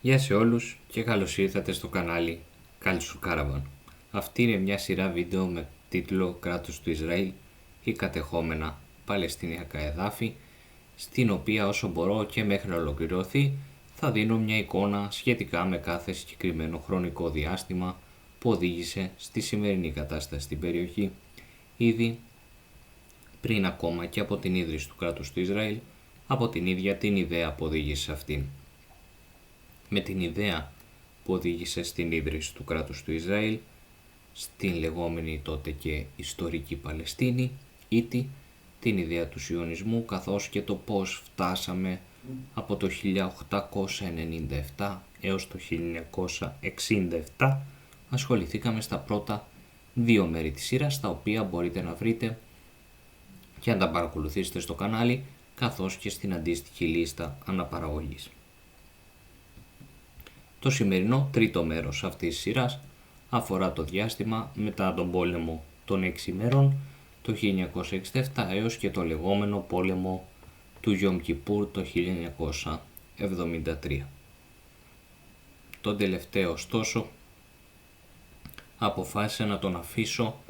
Γεια σε όλους και καλώς ήρθατε στο κανάλι Culture Caravan. Αυτή είναι μια σειρά βίντεο με τίτλο «Κράτος του Ισραήλ ή κατεχόμενα Παλαιστινιακά εδάφη», στην οποία όσο μπορώ και μέχρι να ολοκληρωθεί θα δίνω μια εικόνα σχετικά με κάθε συγκεκριμένο χρονικό διάστημα που οδήγησε στη σημερινή κατάσταση στην περιοχή, ήδη πριν ακόμα και από την ίδρυση του κράτους του Ισραήλ, από την ίδια την ιδέα που οδήγησε σε αυτήν. Με την ιδέα που οδήγησε στην ίδρυση του κράτους του Ισραήλ, στην λεγόμενη τότε και ιστορική Παλαιστίνη, ήτι την ιδέα του σιωνισμού, καθώς και το πώς φτάσαμε από το 1897 έως το 1967, ασχοληθήκαμε στα πρώτα δύο μέρη της σειράς, τα οποία μπορείτε να βρείτε και να τα παρακολουθήσετε στο κανάλι, καθώς και στην αντίστοιχη λίστα αναπαραγωγής. Το σημερινό τρίτο μέρος αυτής της σειράς αφορά το διάστημα μετά τον πόλεμο των 6 ημερών το 1967 έως και το λεγόμενο πόλεμο του Γιομ Κιπούρ το 1973. Τον τελευταίο ωστόσο αποφάσισα να τον αφήσω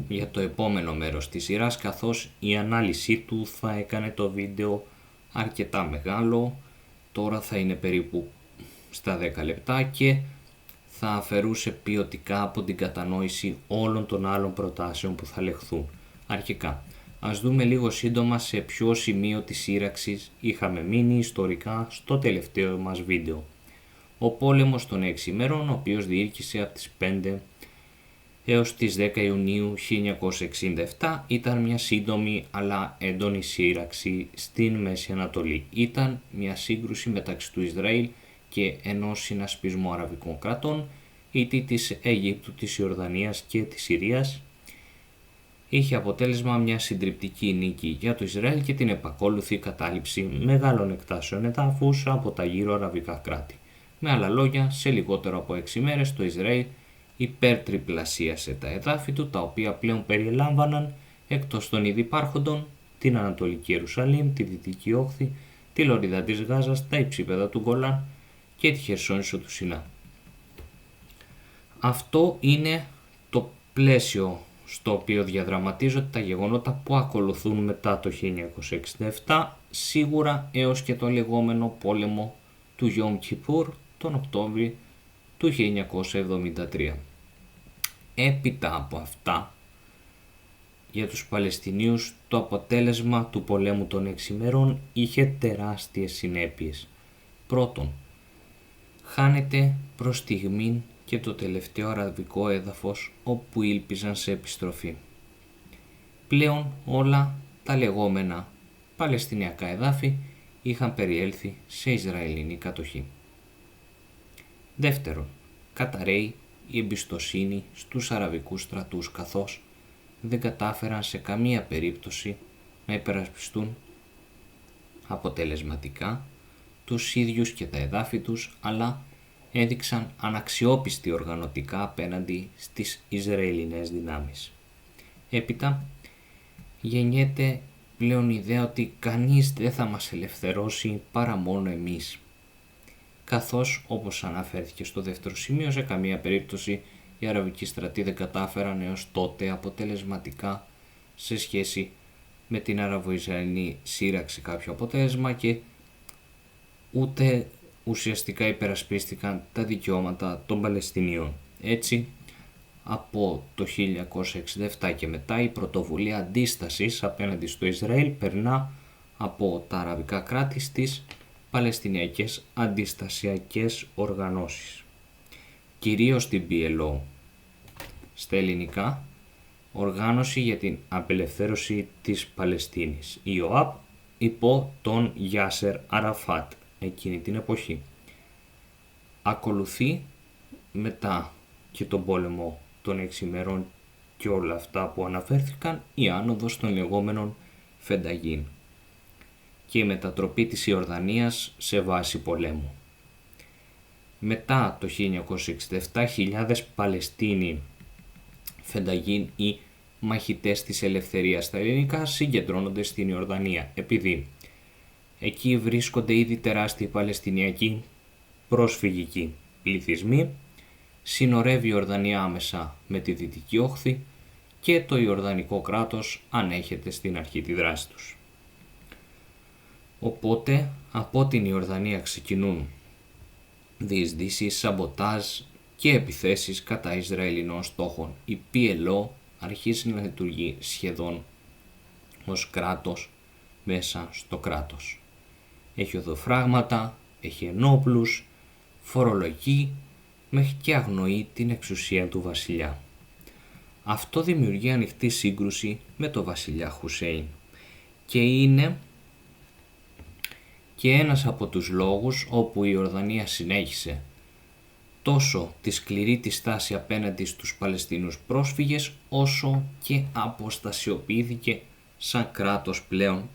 για το επόμενο μέρος της σειράς, καθώς η ανάλυση του θα έκανε το βίντεο αρκετά μεγάλο. Τώρα θα είναι περίπου στα 10 λεπτά και θα αφαιρούσε ποιοτικά από την κατανόηση όλων των άλλων προτάσεων που θα λεχθούν. Αρχικά, ας δούμε λίγο σύντομα σε ποιο σημείο της σύραξης είχαμε μείνει ιστορικά στο τελευταίο μας βίντεο. Ο πόλεμος των 6 ημερών, ο οποίος διήρκησε από τις 5 έως τις 10 Ιουνίου 1967, ήταν μια σύντομη αλλά έντονη σύραξη στην Μέση Ανατολή. Ήταν μια σύγκρουση μεταξύ του Ισραήλ και ενός συνασπισμού αραβικών κρατών, ήτι της Αιγύπτου, της Ιορδανίας και της Συρίας. Είχε αποτέλεσμα μια συντριπτική νίκη για το Ισραήλ και την επακόλουθη κατάληψη μεγάλων εκτάσεων εδάφους από τα γύρω αραβικά κράτη. Με άλλα λόγια, σε λιγότερο από 6 μέρες το Ισραήλ υπερτριπλασίασε τα εδάφη του, τα οποία πλέον περιελάμβαναν, εκτός των ήδη υπάρχοντων, την Ανατολική Ιερουσαλήμ, τη Δυτική Όχθη, τη Λωρίδα της Γάζας, τα υψίπεδα του Γκολάν και τη Χερσόνησο του Σινά. Αυτό είναι το πλαίσιο στο οποίο διαδραματίζονται τα γεγονότα που ακολουθούν μετά το 1967, σίγουρα έως και το λεγόμενο πόλεμο του Γιομ Κιπούρ τον Οκτώβρη του 1973. Έπειτα από αυτά, για τους Παλαιστινίους το αποτέλεσμα του πολέμου των 6 ημερών είχε τεράστιες συνέπειες. Πρώτον, χάνεται προς στιγμήν και το τελευταίο αραβικό έδαφος όπου ήλπιζαν σε επιστροφή. Πλέον όλα τα λεγόμενα Παλαιστινιακά εδάφη είχαν περιέλθει σε Ισραηλινή κατοχή. Δεύτερον, καταρρέει η εμπιστοσύνη στους αραβικούς στρατούς, καθώς δεν κατάφεραν σε καμία περίπτωση να υπερασπιστούν αποτελεσματικά τους ίδιους και τα εδάφη τους, αλλά έδειξαν αναξιόπιστη οργανωτικά απέναντι στις Ισραηλινές δυνάμεις. Έπειτα γεννιέται πλέον η ιδέα ότι κανείς δεν θα μας ελευθερώσει παρά μόνο εμείς, καθώς, όπως αναφέρθηκε στο δεύτερο σημείο, σε καμία περίπτωση οι αραβικοί στρατοί δεν κατάφεραν έως τότε αποτελεσματικά σε σχέση με την Αραβο-Ισραηλινή σύραξη κάποιο αποτέλεσμα και ούτε ουσιαστικά υπερασπίστηκαν τα δικαιώματα των Παλαιστινίων. Έτσι, από το 1967 και μετά η πρωτοβουλία αντίστασης απέναντι στο Ισραήλ περνά από τα αραβικά κράτη στις Παλαιστινιακές αντιστασιακές οργανώσεις, κυρίως την PLO, στα ελληνικά Οργάνωση για την Απελευθέρωση της Παλαιστίνης, η ΟΑΠ, υπό τον Γιάσερ Αραφάτ εκείνη την εποχή. Ακολουθεί μετά και τον πόλεμο των 6 ημερών και όλα αυτά που αναφέρθηκαν, η άνοδος των λεγόμενων Φενταγίν και η μετατροπή της Ιορδανίας σε βάση πολέμου. Μετά το 1967, χιλιάδες Παλαιστίνοι Φενταγίν ή μαχητές της ελευθερίας στα ελληνικά συγκεντρώνονται στην Ιορδανία, επειδή εκεί βρίσκονται ήδη τεράστιοι Παλαιστινιακοί προσφυγικοί πληθυσμοί, συνορεύει η Ιορδανία άμεσα με τη Δυτική Όχθη και το Ιορδανικό κράτος ανέχεται στην αρχή τη δράση τους. Οπότε από την Ιορδανία ξεκινούν διεισδύσεις, σαμποτάζ και επιθέσεις κατά Ισραηλινών στόχων. Η PLO αρχίζει να λειτουργεί σχεδόν ως κράτος μέσα στο κράτος. Έχει οδοφράγματα, έχει ενόπλους, φορολογεί μέχρι και αγνοεί την εξουσία του βασιλιά. Αυτό δημιουργεί ανοιχτή σύγκρουση με τον βασιλιά Χουσέιν και είναι και ένας από τους λόγους όπου η Ιορδανία συνέχισε τόσο τη σκληρή τη στάση απέναντι στους Παλαιστίνους πρόσφυγες, όσο και αποστασιοποιήθηκε σαν κράτος πλέον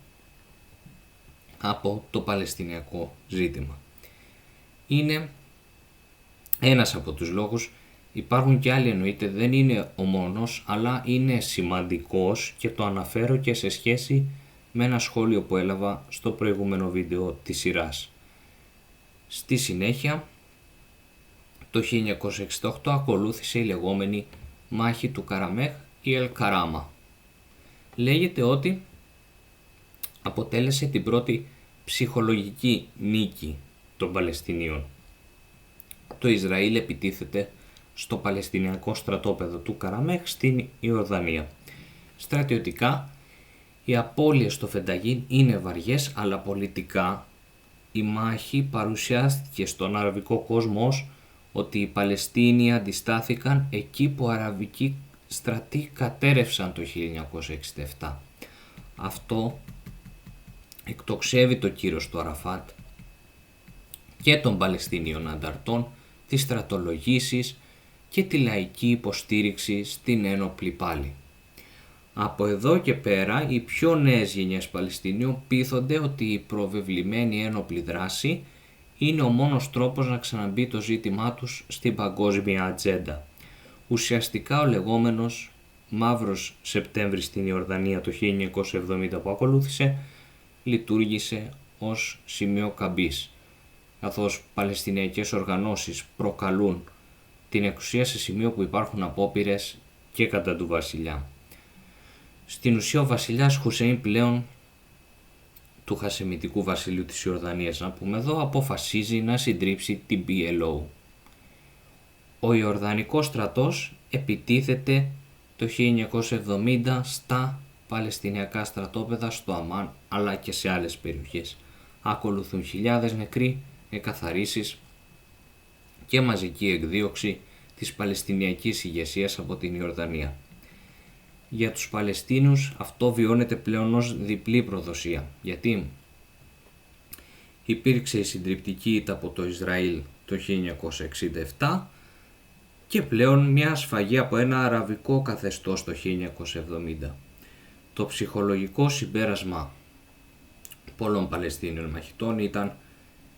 από το Παλαιστινιακό ζήτημα. Είναι ένας από τους λόγους, υπάρχουν και άλλοι εννοείται, δεν είναι ο μόνος, αλλά είναι σημαντικός και το αναφέρω και σε σχέση με ένα σχόλιο που έλαβα στο προηγούμενο βίντεο της σειράς. Στη συνέχεια, το 1968 ακολούθησε η λεγόμενη μάχη του Καραμέχ ή Ελ-Καράμα. Λέγεται ότι αποτέλεσε την πρώτη ψυχολογική νίκη των Παλαιστινίων. Το Ισραήλ επιτίθεται στο Παλαιστινιακό στρατόπεδο του Καραμέχ στην Ιορδανία. Στρατιωτικά, οι απώλειες στο Φενταγίν είναι βαριές, αλλά πολιτικά η μάχη παρουσιάστηκε στον αραβικό κόσμο ως ότι οι Παλαιστίνοι αντιστάθηκαν εκεί που αραβικοί στρατοί κατέρευσαν το 1967. Αυτό εκτοξεύει το κύρος του Αραφάτ και των Παλαιστινίων ανταρτών, τις στρατολογήσεις και τη λαϊκή υποστήριξη στην ένοπλη πάλη. Από εδώ και πέρα οι πιο νέες γενιές Παλαιστινίων πείθονται ότι η προβεβλημένη ένοπλη δράση είναι ο μόνος τρόπος να ξαναμπεί το ζήτημά τους στην παγκόσμια ατζέντα. Ουσιαστικά ο λεγόμενος Μαύρος Σεπτέμβρης στην Ιορδανία το 1970 που ακολούθησε λειτουργήσε ως σημείο καμπής, καθώς παλαιστινιακές οργανώσεις προκαλούν την εξουσία σε σημείο που υπάρχουν απόπειρες και κατά του βασιλιά. Στην ουσία ο βασιλιάς Χουσέιν πλέον του Χασεμιτικού βασιλείου της Ιορδανίας, να πούμε εδώ, αποφασίζει να συντρίψει την PLO. Ο Ιορδανικός στρατός επιτίθεται το 1970 στα Παλαιστινιακά στρατόπεδα στο Αμάν αλλά και σε άλλες περιοχές. Ακολουθούν χιλιάδες νεκροί, εκαθαρίσεις και μαζική εκδίωξη της Παλαιστινιακής ηγεσίας από την Ιορδανία. Για τους Παλαιστίνους αυτό βιώνεται πλέον ως διπλή προδοσία, γιατί υπήρξε η συντριπτική ήττα από το Ισραήλ το 1967 και πλέον μια σφαγή από ένα αραβικό καθεστώς το 1970. Το ψυχολογικό συμπέρασμα πολλών Παλαιστίνιων μαχητών ήταν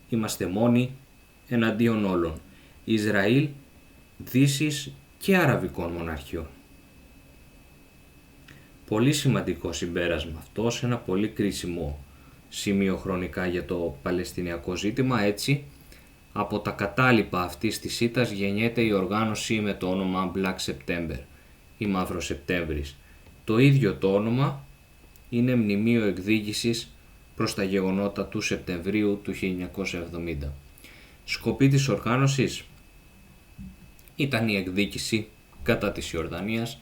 «Είμαστε μόνοι εναντίον όλων, Ισραήλ, Δύσης και αραβικών μοναρχιών». Πολύ σημαντικό συμπέρασμα αυτό, σε ένα πολύ κρίσιμο σημείο χρονικά για το Παλαιστινιακό ζήτημα. Έτσι, από τα κατάλοιπα αυτής της ήττας γεννιέται η οργάνωση με το όνομα Black September ή Μαύρο Σεπτέμβρης. Το ίδιο το όνομα είναι μνημείο εκδίκησης προς τα γεγονότα του Σεπτεμβρίου του 1970. Σκοπή της οργάνωσης ήταν η εκδίκηση κατά της Ιορδανίας,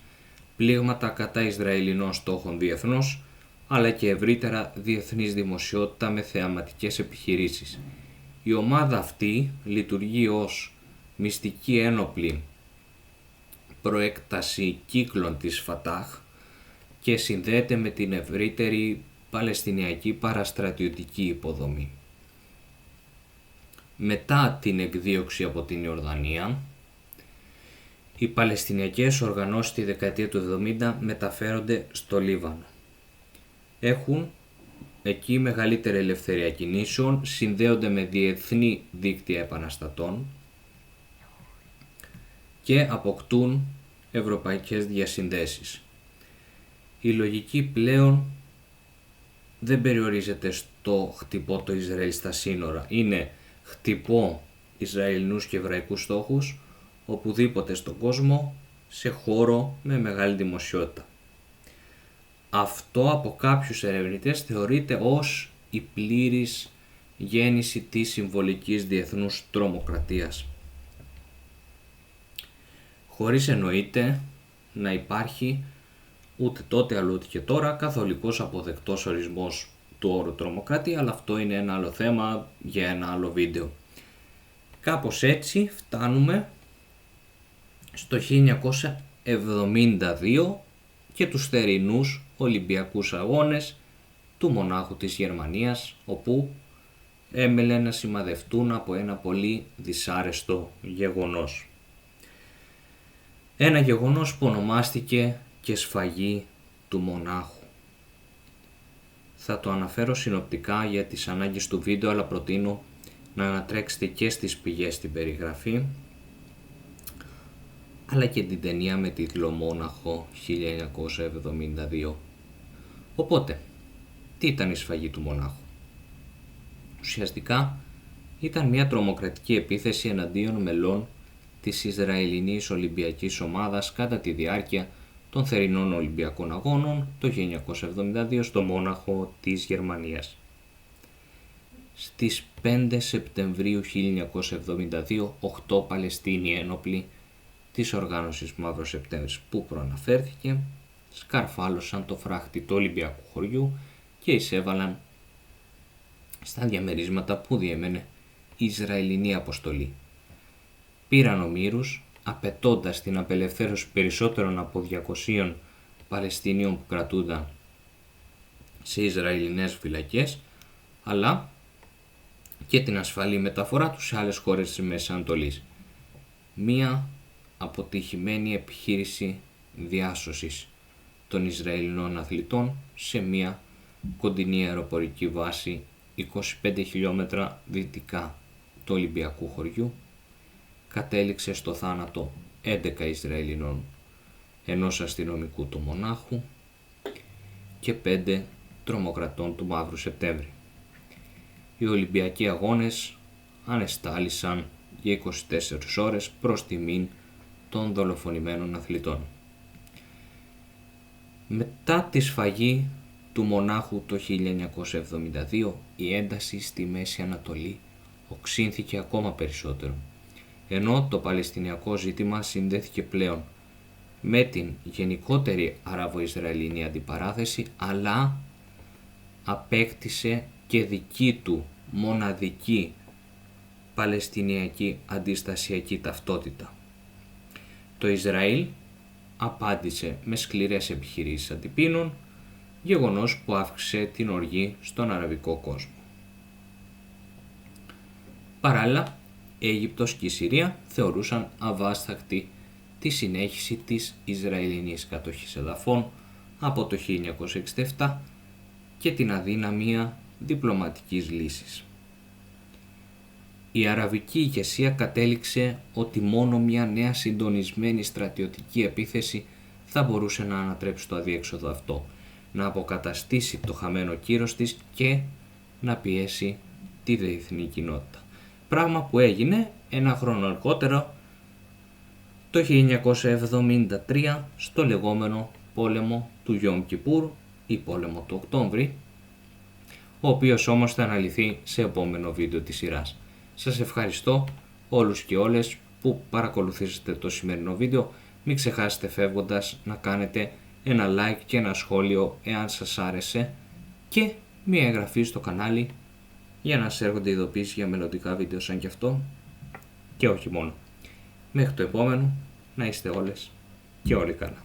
πλήγματα κατά Ισραηλινών στόχων διεθνώς, αλλά και ευρύτερα διεθνής δημοσιότητα με θεαματικές επιχειρήσεις. Η ομάδα αυτή λειτουργεί ως μυστική ένοπλη προέκταση κύκλων της Φατάχ και συνδέεται με την ευρύτερη Παλαιστινιακή παραστρατιωτική υποδομή. Μετά την εκδίωξη από την Ιορδανία, οι Παλαιστινιακές οργανώσεις τη δεκαετία του 70 μεταφέρονται στο Λίβανο. Έχουν εκεί μεγαλύτερη ελευθερία κινήσεων, συνδέονται με διεθνή δίκτυα επαναστατών και αποκτούν ευρωπαϊκές διασυνδέσεις. Η λογική πλέον δεν περιορίζεται στο χτυπώ το Ισραήλ στα σύνορα. Είναι χτυπώ Ισραηλινούς και εβραϊκούς στόχους οπουδήποτε στον κόσμο σε χώρο με μεγάλη δημοσιότητα. Αυτό από κάποιους ερευνητές θεωρείται ως η πλήρης γέννηση της συμβολικής διεθνούς τρομοκρατίας. Χωρίς εννοείται να υπάρχει ούτε τότε αλλά ούτε και τώρα καθολικός αποδεκτός ορισμός του όρου τρομοκρατία, αλλά αυτό είναι ένα άλλο θέμα για ένα άλλο βίντεο. Κάπως έτσι φτάνουμε στο 1972 και τους θερινούς Ολυμπιακούς Αγώνες του Μονάχου της Γερμανίας, όπου έμελε να σημαδευτούν από ένα πολύ δυσάρεστο γεγονός. Ένα γεγονός που ονομάστηκε και σφαγή του Μονάχου. Θα το αναφέρω συνοπτικά για τις ανάγκες του βίντεο, αλλά προτείνω να ανατρέξετε και στις πηγές στην περιγραφή, αλλά και την ταινία με τίτλο Μόναχο 1972. Οπότε, τι ήταν η σφαγή του Μονάχου? Ουσιαστικά ήταν μια τρομοκρατική επίθεση εναντίον μελών της Ισραηλινής Ολυμπιακής Ομάδας κατά τη διάρκεια των θερινών Ολυμπιακών Αγώνων το 1972 στο Μόναχο της Γερμανίας. Στις 5 Σεπτεμβρίου 1972, 8 Παλαιστίνοι ένοπλοι της οργάνωσης Μαύρος Σεπτέμβρης που προαναφέρθηκε σκαρφάλωσαν το φράχτη του Ολυμπιακού χωριού και εισέβαλαν στα διαμερίσματα που διέμενε η Ισραηλινή αποστολή. Πήραν ομήρους απαιτώντας την απελευθέρωση περισσότερων από 200 Παλαιστινίων που κρατούνταν σε Ισραηλινές φυλακές, αλλά και την ασφαλή μεταφορά τους σε άλλες χώρες της Μέσης Ανατολής. Μία αποτυχημένη επιχείρηση διάσωσης των Ισραηλινών αθλητών σε μία κοντινή αεροπορική βάση 25 χιλιόμετρα δυτικά του Ολυμπιακού χωριού κατέληξε στο θάνατο 11 Ισραηλινών, ενός αστυνομικού του Μονάχου και 5 τρομοκρατών του Μαύρου Σεπτέμβρη. Οι Ολυμπιακοί Αγώνες ανεστάλησαν για 24 ώρες προς τιμήν των δολοφονημένων αθλητών. Μετά τη σφαγή του Μονάχου το 1972, η ένταση στη Μέση Ανατολή οξύνθηκε ακόμα περισσότερο, ενώ το Παλαιστινιακό ζήτημα συνδέθηκε πλέον με την γενικότερη Αραβο-Ισραηλινή αντιπαράθεση, αλλά απέκτησε και δική του μοναδική Παλαιστινιακή αντιστασιακή ταυτότητα. Το Ισραήλ απάντησε με σκληρές επιχειρήσεις αντιπίνων, γεγονός που αύξησε την οργή στον αραβικό κόσμο. Παράλληλα, η Αίγυπτος και η Συρία θεωρούσαν αβάσταχτη τη συνέχιση της Ισραηλινής κατοχής εδαφών από το 1967 και την αδυναμία διπλωματικής λύσης. Η αραβική ηγεσία κατέληξε ότι μόνο μια νέα συντονισμένη στρατιωτική επίθεση θα μπορούσε να ανατρέψει το αδιέξοδο αυτό, να αποκαταστήσει το χαμένο κύρος της και να πιέσει τη διεθνή κοινότητα. Πράγμα που έγινε ένα χρόνο αργότερα, το 1973, στο λεγόμενο πόλεμο του Γιόμ Κιπούρ ή πόλεμο του Οκτώβρη, ο οποίος όμως θα αναλυθεί σε επόμενο βίντεο της σειράς. Σας ευχαριστώ όλους και όλες που παρακολουθήσατε το σημερινό βίντεο. Μην ξεχάσετε φεύγοντας να κάνετε ένα like και ένα σχόλιο εάν σας άρεσε και μια εγγραφή στο κανάλι για να σας έρχονται ειδοποιήσεις για μελλοντικά βίντεο σαν και αυτό και όχι μόνο. Μέχρι το επόμενο, να είστε όλες και όλοι καλά.